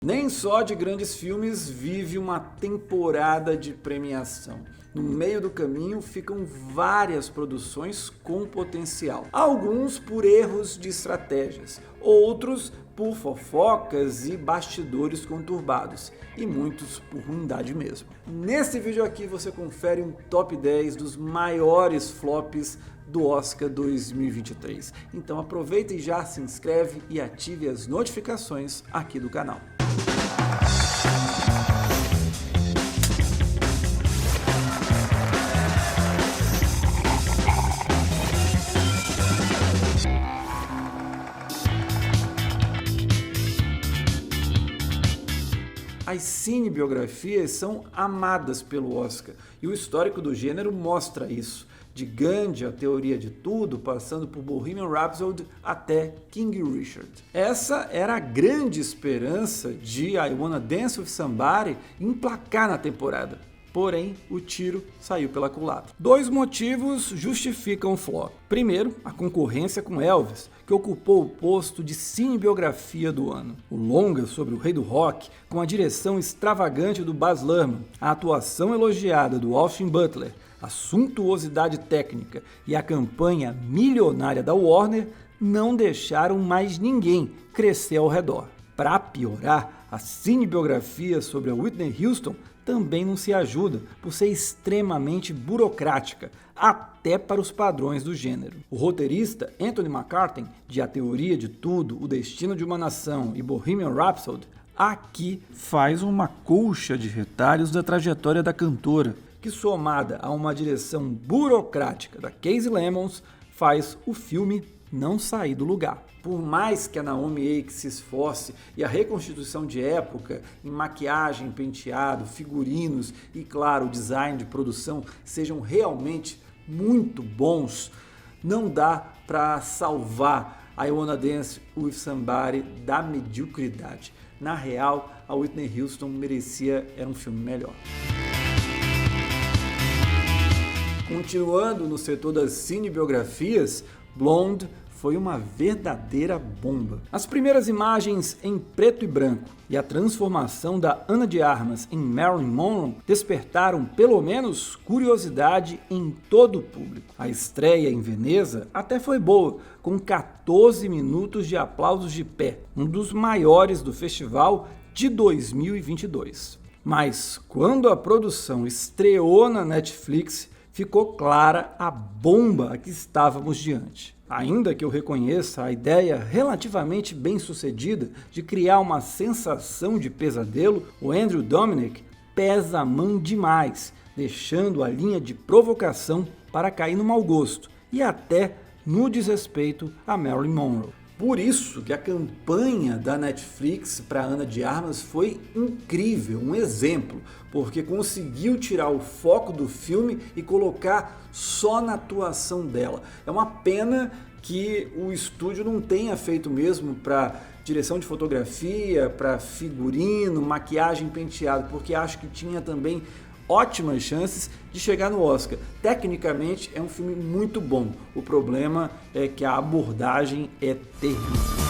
Nem só de grandes filmes vive uma temporada de premiação. No meio do caminho ficam várias produções com potencial. Alguns por erros de estratégias, outros por fofocas e bastidores conturbados, e muitos por ruindade mesmo. Nesse vídeo aqui você confere um top 10 dos maiores flops do Oscar 2023. Então aproveita e já se inscreve e ative as notificações aqui do canal. As cinebiografias são amadas pelo Oscar e o histórico do gênero mostra isso. De Gandhi, a teoria de tudo, passando por Bohemian Rhapsody até King Richard. Essa era a grande esperança de I Wanna Dance With Somebody emplacar na temporada. Porém, o tiro saiu pela culatra. Dois motivos justificam o flop. Primeiro, a concorrência com Elvis, que ocupou o posto de cinebiografia do ano. O longa sobre o rei do rock, com a direção extravagante do Baz Luhrmann, a atuação elogiada do Austin Butler, a suntuosidade técnica e a campanha milionária da Warner não deixaram mais ninguém crescer ao redor. Para piorar, a cinebiografia sobre a Whitney Houston também não se ajuda por ser extremamente burocrática, até para os padrões do gênero. O roteirista Anthony McCarten, de A Teoria de Tudo, O Destino de uma Nação e Bohemian Rhapsody, aqui faz uma colcha de retalhos da trajetória da cantora, que somada a uma direção burocrática da Casey Lemons, faz o filme não sair do lugar. Por mais que a Naomi Eight se esforce e a reconstituição de época em maquiagem, penteado, figurinos e, claro, o design de produção sejam realmente muito bons, não dá para salvar I Wanna Dance With Somebody da mediocridade. Na real, a Whitney Houston merecia um filme melhor. Continuando no setor das cinebiografias, Blonde foi uma verdadeira bomba. As primeiras imagens em preto e branco e a transformação da Ana de Armas em Marilyn Monroe despertaram pelo menos curiosidade em todo o público. A estreia em Veneza até foi boa, com 14 minutos de aplausos de pé, um dos maiores do festival de 2022. Mas quando a produção estreou na Netflix, ficou clara a bomba a que estávamos diante. Ainda que eu reconheça a ideia relativamente bem sucedida de criar uma sensação de pesadelo, o Andrew Dominik pesa a mão demais, deixando a linha de provocação para cair no mau gosto e até no desrespeito a Marilyn Monroe. Por isso que a campanha da Netflix para Ana de Armas foi incrível, um exemplo, porque conseguiu tirar o foco do filme e colocar só na atuação dela. É uma pena que o estúdio não tenha feito mesmo para direção de fotografia, para figurino, maquiagem, penteado, porque acho que tinha também ótimas chances de chegar no Oscar. Tecnicamente é um filme muito bom, o problema é que a abordagem é terrível.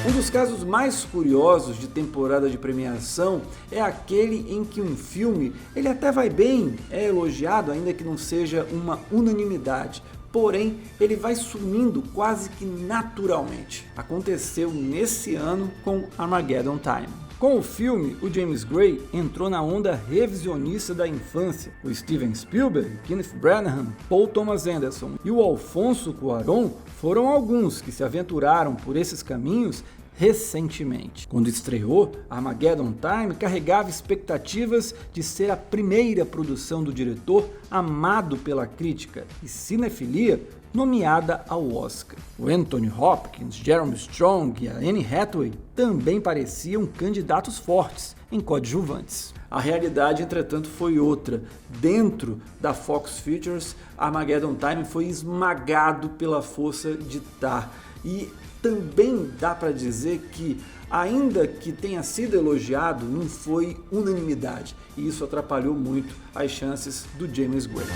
Um dos casos mais curiosos de temporada de premiação é aquele em que um filme, ele até vai bem, é elogiado, ainda que não seja uma unanimidade, porém ele vai sumindo quase que naturalmente. Aconteceu nesse ano com Armageddon Time. Com o filme, o James Gray entrou na onda revisionista da infância. O Steven Spielberg, Kenneth Branagh, Paul Thomas Anderson e o Alfonso Cuarón foram alguns que se aventuraram por esses caminhos recentemente. Quando estreou, Armageddon Time carregava expectativas de ser a primeira produção do diretor amado pela crítica e cinefilia nomeada ao Oscar. O Anthony Hopkins, Jeremy Strong e a Anne Hathaway também pareciam candidatos fortes em coadjuvantes. A realidade, entretanto, foi outra. Dentro da Fox Features, Armageddon Time foi esmagado pela força de Tar. E também dá para dizer que, ainda que tenha sido elogiado, não foi unanimidade. E isso atrapalhou muito as chances do James Gray.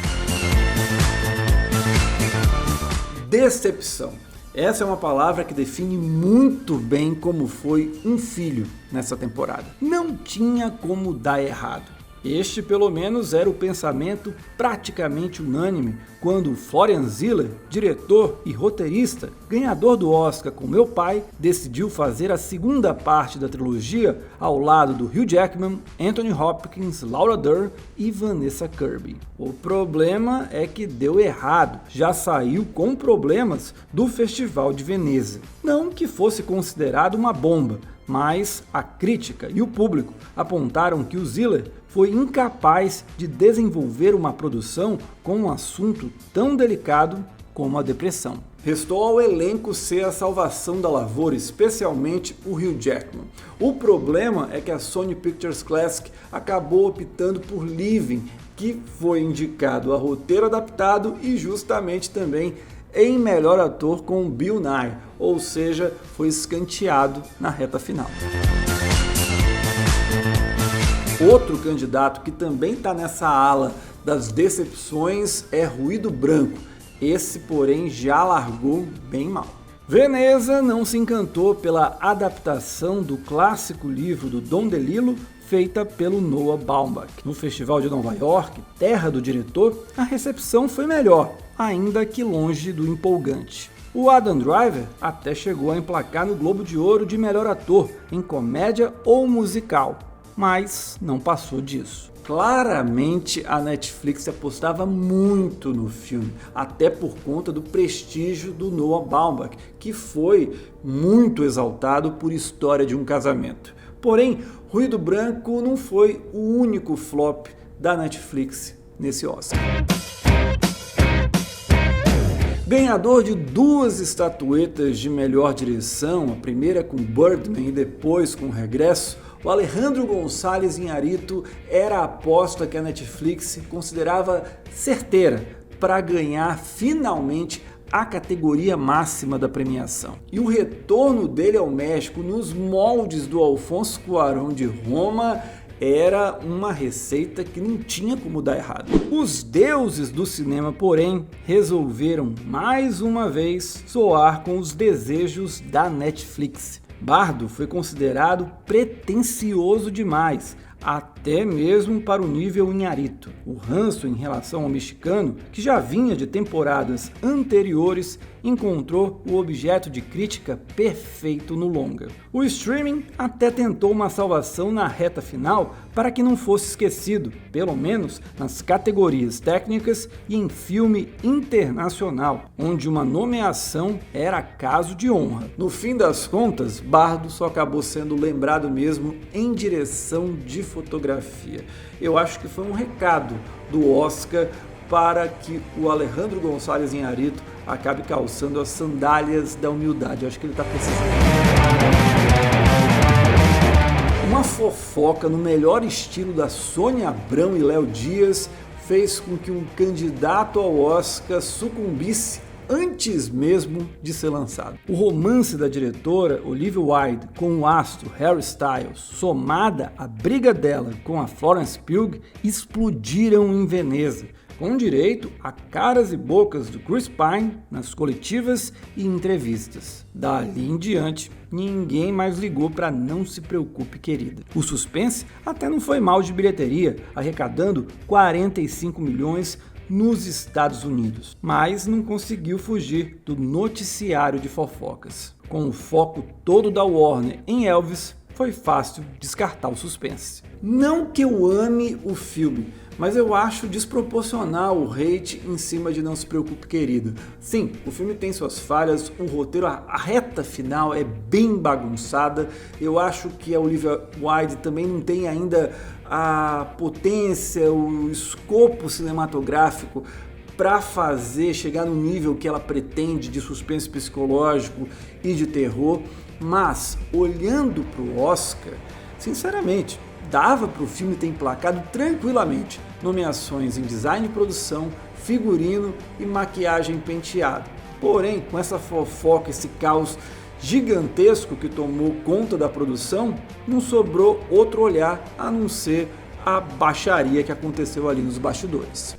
Decepção. Essa é uma palavra que define muito bem como foi um filho nessa temporada. Não tinha como dar errado. Este, pelo menos, era o pensamento praticamente unânime quando Florian Zeller, diretor e roteirista, ganhador do Oscar com Meu Pai, decidiu fazer a segunda parte da trilogia ao lado do Hugh Jackman, Anthony Hopkins, Laura Dern e Vanessa Kirby. O problema é que deu errado, já saiu com problemas do Festival de Veneza. Não que fosse considerado uma bomba, mas a crítica e o público apontaram que o Zeller foi incapaz de desenvolver uma produção com um assunto tão delicado como a depressão. Restou ao elenco ser a salvação da lavoura, especialmente o Hugh Jackman. O problema é que a Sony Pictures Classic acabou optando por Living, que foi indicado a roteiro adaptado e justamente também em melhor ator com Bill Nighy, ou seja, foi escanteado na reta final. Outro candidato que também está nessa ala das decepções é Ruído Branco. Esse, porém, já largou bem mal. Veneza não se encantou pela adaptação do clássico livro do Don DeLillo, feita pelo Noah Baumbach. No Festival de Nova York, terra do diretor, a recepção foi melhor, ainda que longe do empolgante. O Adam Driver até chegou a emplacar no Globo de Ouro de melhor ator em comédia ou musical, mas não passou disso. Claramente a Netflix apostava muito no filme, até por conta do prestígio do Noah Baumbach, que foi muito exaltado por História de um Casamento. Porém, Ruído Branco não foi o único flop da Netflix nesse Oscar. Ganhador de 2 estatuetas de melhor direção, a primeira com Birdman e depois com Regresso, o Alejandro González Iñárritu era a aposta que a Netflix considerava certeira para ganhar finalmente a categoria máxima da premiação. E o retorno dele ao México nos moldes do Alfonso Cuarón de Roma era uma receita que não tinha como dar errado. Os deuses do cinema, porém, resolveram mais uma vez soar com os desejos da Netflix. Bardo foi considerado pretensioso demais, até mesmo para o nível Iñárritu. O ranço em relação ao mexicano, que já vinha de temporadas anteriores, encontrou o objeto de crítica perfeito no longa. O streaming até tentou uma salvação na reta final para que não fosse esquecido, pelo menos nas categorias técnicas e em filme internacional, onde uma nomeação era caso de honra. No fim das contas, Bardo só acabou sendo lembrado mesmo em direção de fotografia. Eu acho que foi um recado do Oscar para que o Alejandro González Iñárritu acabe calçando as sandálias da humildade. Eu acho que ele está precisando. Uma fofoca no melhor estilo da Sônia Abrão e Léo Dias fez com que um candidato ao Oscar sucumbisse antes mesmo de ser lançado. O romance da diretora Olivia Wilde com o astro Harry Styles, somada à briga dela com a Florence Pugh, explodiram em Veneza, com direito a caras e bocas do Chris Pine nas coletivas e entrevistas. Dali em diante, ninguém mais ligou para Não Se Preocupe, Querida. O suspense até não foi mal de bilheteria, arrecadando 45 milhões nos Estados Unidos, mas não conseguiu fugir do noticiário de fofocas. Com o foco todo da Warner em Elvis, foi fácil descartar o suspense. Não que eu ame o filme, mas eu acho desproporcional o hate em cima de Não Se Preocupe, Querida. Sim, o filme tem suas falhas, o roteiro, a reta final é bem bagunçada. Eu acho que a Olivia Wilde também não tem ainda a potência, o escopo cinematográfico para chegar no nível que ela pretende de suspense psicológico e de terror. Mas, olhando para o Oscar, sinceramente, dava para o filme ter emplacado tranquilamente nomeações em design de produção, figurino e maquiagem penteado. Porém, com essa fofoca, esse caos gigantesco que tomou conta da produção, não sobrou outro olhar a não ser a baixaria que aconteceu ali nos bastidores.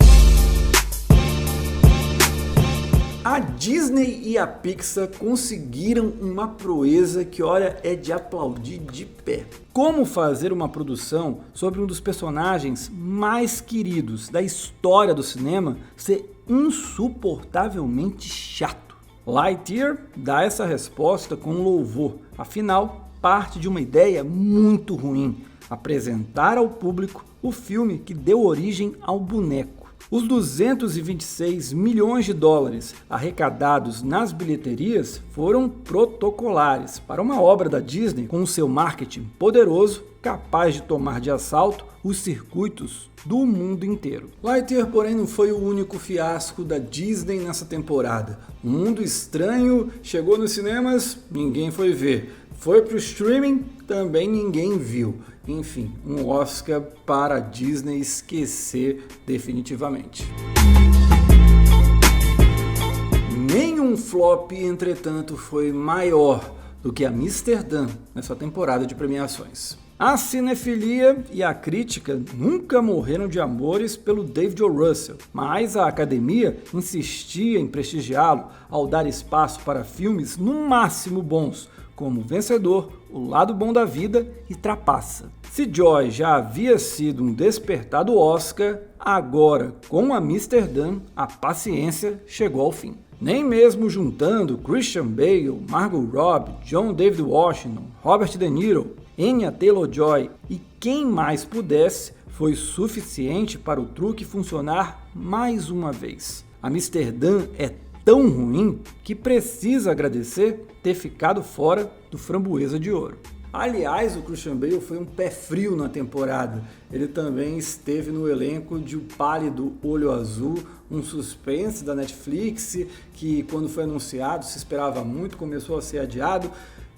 A Disney e a Pixar conseguiram uma proeza que, olha, é de aplaudir de pé. Como fazer uma produção sobre um dos personagens mais queridos da história do cinema ser insuportavelmente chato? Lightyear dá essa resposta com louvor, afinal, parte de uma ideia muito ruim: apresentar ao público o filme que deu origem ao boneco. Os 226 milhões de dólares arrecadados nas bilheterias foram protocolares para uma obra da Disney com seu marketing poderoso, capaz de tomar de assalto os circuitos do mundo inteiro. Lightyear, porém, não foi o único fiasco da Disney nessa temporada. Um Mundo Estranho chegou nos cinemas, ninguém foi ver. Foi pro streaming, também ninguém viu. Enfim, um Oscar para a Disney esquecer definitivamente. Nenhum flop, entretanto, foi maior do que Amsterdã nessa temporada de premiações. A cinefilia e a crítica nunca morreram de amores pelo David O. Russell, mas a academia insistia em prestigiá-lo ao dar espaço para filmes no máximo bons, como Vencedor, O Lado Bom da Vida e Trapaça. Se Joy já havia sido um despertado Oscar, agora, com Amsterdã, a paciência chegou ao fim. Nem mesmo juntando Christian Bale, Margot Robbie, John David Washington, Robert De Niro, Anya Taylor-Joy e quem mais pudesse foi suficiente para o truque funcionar mais uma vez. Amsterdã é tão ruim que precisa agradecer ter ficado fora do Framboesa de Ouro. Aliás, o Christian Bale foi um pé frio na temporada. Ele também esteve no elenco de O Pálido Olho Azul, um suspense da Netflix que, quando foi anunciado, se esperava muito, começou a ser adiado,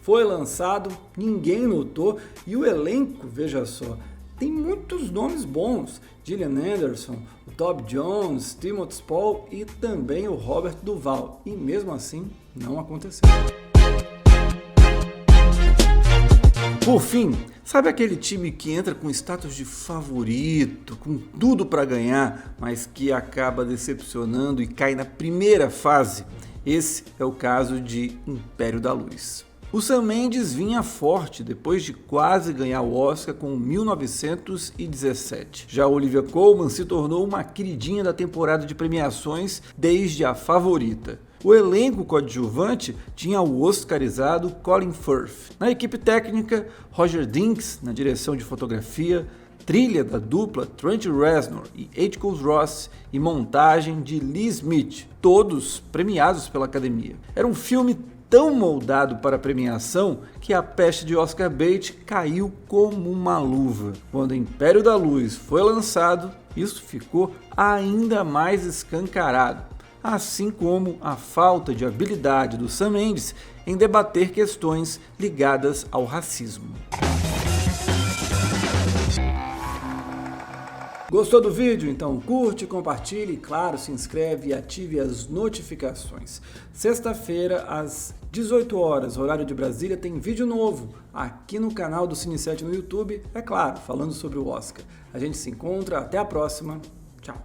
foi lançado, ninguém notou, e o elenco, veja só, tem muitos nomes bons: Gillian Anderson, o Toby Jones, Timothy Spall e também o Robert Duvall, e mesmo assim não aconteceu. Por fim, sabe aquele time que entra com status de favorito, com tudo para ganhar, mas que acaba decepcionando e cai na primeira fase? Esse é o caso de Império da Luz. O Sam Mendes vinha forte depois de quase ganhar o Oscar com 1917. Já Olivia Colman se tornou uma queridinha da temporada de premiações desde A Favorita. O elenco coadjuvante tinha o oscarizado Colin Firth. Na equipe técnica, Roger Deakins na direção de fotografia, trilha da dupla Trent Reznor e Atticus Ross e montagem de Lee Smith, todos premiados pela Academia. Era um filme tão moldado para a premiação que a peste de Oscar bait caiu como uma luva. Quando Império da Luz foi lançado, isso ficou ainda mais escancarado, assim como a falta de habilidade do Sam Mendes em debater questões ligadas ao racismo. Gostou do vídeo? Então curte, compartilhe e, claro, se inscreve e ative as notificações. Sexta-feira, às 18 horas, horário de Brasília, tem vídeo novo aqui no canal do Cine7 no YouTube, é claro, falando sobre o Oscar. A gente se encontra, até a próxima, tchau!